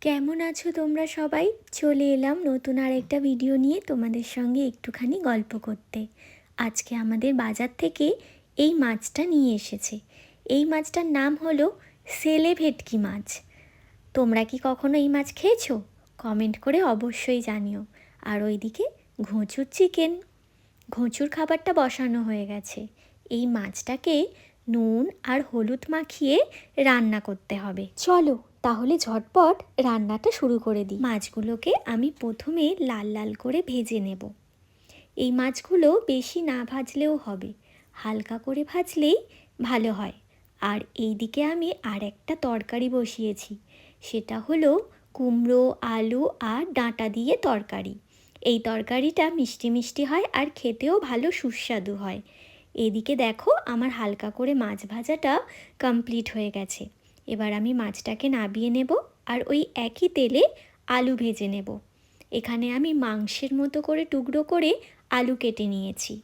কেমন আছো তোমরা সবাই? চলে এলাম নতুন আরেকটা ভিডিও নিয়ে তোমাদের সঙ্গে একটুখানি গল্প করতে। আজকে আমাদের বাজার থেকে এই মাছটা নিয়ে এসেছে। এই মাছটার নাম হলো সেলে ভেটকি মাছ। তোমরা কি কখনো এই মাছ খেয়েছো? কমেন্ট করে অবশ্যই জানিও। আর ওইদিকে ঘুঁচুর চিকেন, ঘুঁচুর খাবারটা বসানো হয়ে গেছে। এই মাছটাকে নুন আর হলুদ মাখিয়ে রান্না করতে হবে। চলো তাহলে ঝটপট রান্নাটা শুরু করে দিই। মাছগুলোকে আমি প্রথমে লাল লাল করে ভেজে নেব। এই মাছগুলো বেশি না ভাজলেও হবে, হালকা করে ভাজলেই ভালো হয়। আর এইদিকে আমি আর একটা তরকারি বসিয়েছি, সেটা হলো কুমড়ো, আলু আর ডাঁটা দিয়ে তরকারি। এই তরকারিটা মিষ্টি মিষ্টি হয় আর খেতেও ভালো সুস্বাদু হয়। এদিকে দেখো আমার হালকা করে মাছ ভাজাটা কমপ্লিট হয়ে গেছে। এবার আমি মাছটাকে নাবিয়ে নেব আর ওই একই তেলে আলু ভেজে নেব। এখানে আমি মাংসের মতো করে টুকরো করে আলু কেটে নিয়েছি।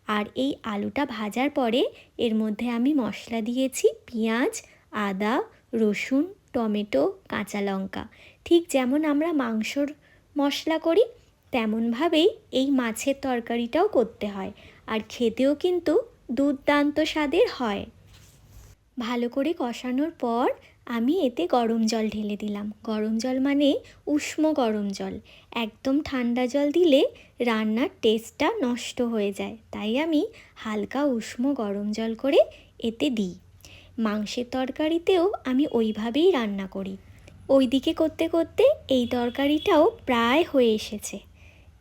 আর এই আলুটা ভাজার পরে এর মধ্যে আমি মশলা দিয়েছি পেঁয়াজ, আদা, রসুন, টমেটো, কাঁচা লঙ্কা। ঠিক যেমন আমরা মাংসর মশলা করি তেমনভাবেই এই মাছের তরকারিটাও করতে হয়। আর খেতেও কিন্তু দুর্দান্ত স্বাদের হয়। ভালো করে কষানোর পর আমি এতে গরম জল ঢেলে দিলাম। গরম জল মানে উষ্ণ গরম জল। একদম ঠান্ডা জল দিলে রান্নার টেস্টটা নষ্ট হয়ে যায়, তাই আমি হালকা উষ্ণ গরম জল করে এতে দিই। মাংসের তরকারিতেও আমি ওইভাবেই রান্না করি। ওইদিকে করতে করতে এই তরকারিটাও প্রায় হয়ে এসেছে।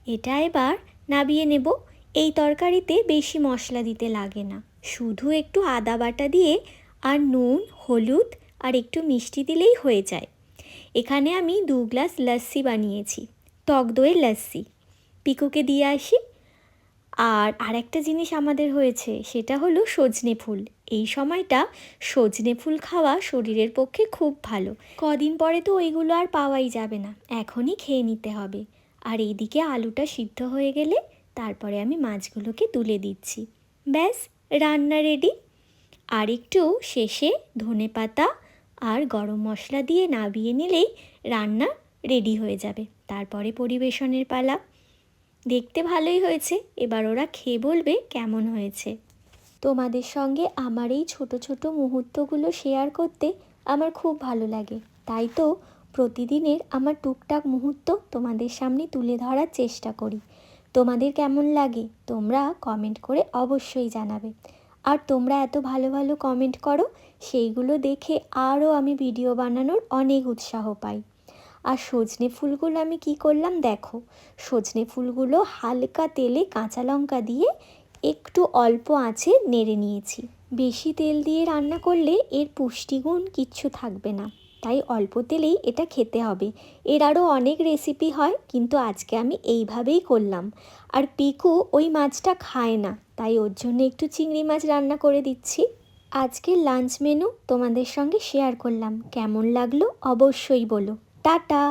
এটা এবার নাবিয়ে নেব। এই তরকারিতে বেশি মশলা দিতে লাগে না, শুধু একটু আদা বাটা দিয়ে আর নুন, হলুদ আর একটু মিষ্টি দিলেই হয়ে যায়। এখানে আমি 2 গ্লাস লস্যি বানিয়েছি, টক দইয়ের লস্যি। পিকুকে দিয়ে আসি। আর আরেকটা জিনিস আমাদের হয়েছে, সেটা হলো সজনে ফুল। এই সময়টা সজনে ফুল খাওয়া শরীরের পক্ষে খুব ভালো। কদিন পরে তো ওইগুলো আর পাওয়াই যাবে না, এখনই খেয়ে নিতে হবে। আর এইদিকে আলুটা সিদ্ধ হয়ে গেলে তারপরে আমি মাছগুলোকে তুলে দিচ্ছি। ব্যাস, রান্না রেডি। আর একটু শেষে ধনেপাতা আর গরম মশলা দিয়ে নাবিয়ে নিলেই রান্না রেডি হয়ে যাবে। তারপরে পরিবেশনের পালা। দেখতে ভালোই হয়েছে, এবার ওরা খেয়ে বলবে কেমন হয়েছে। তোমাদের সঙ্গে আমার এই ছোট ছোট মুহূর্তগুলো শেয়ার করতে আমার খুব ভালো লাগে, তাই তো প্রতিদিনের আমার টুকটাক মুহূর্ত তোমাদের সামনে তুলে ধরার চেষ্টা করি। তোমাদের কেমন লাগে তোমরা কমেন্ট করে অবশ্যই জানাবে। আর তোমরা এত ভালো ভালো কমেন্ট করো, সেইগুলো দেখে আরও আমি ভিডিও বানানোর অনেক উৎসাহ পাই। আর সজনে ফুলগুলো আমি কি করলাম দেখো, সজনে ফুলগুলো হালকা তেলে কাঁচা লঙ্কা দিয়ে একটু অল্প আঁচে নেড়ে নিয়েছি। বেশি তেল দিয়ে রান্না করলে এর পুষ্টিগুণ কিচ্ছু থাকবে না, তাই অল্প তেলেই এটা খেতে হবে। এর আরও অনেক রেসিপি হয়, কিন্তু আজকে আমি এইভাবেই করলাম। আর পিকু ওই মাছটা খায় না, তাই ওর জন্য একটু চিংড়ি মাছ রান্না করে দিচ্ছি। আজকের লাঞ্চ মেনু তোমাদের সঙ্গে শেয়ার করলাম, কেমন লাগলো অবশ্যই বলো। টাটা।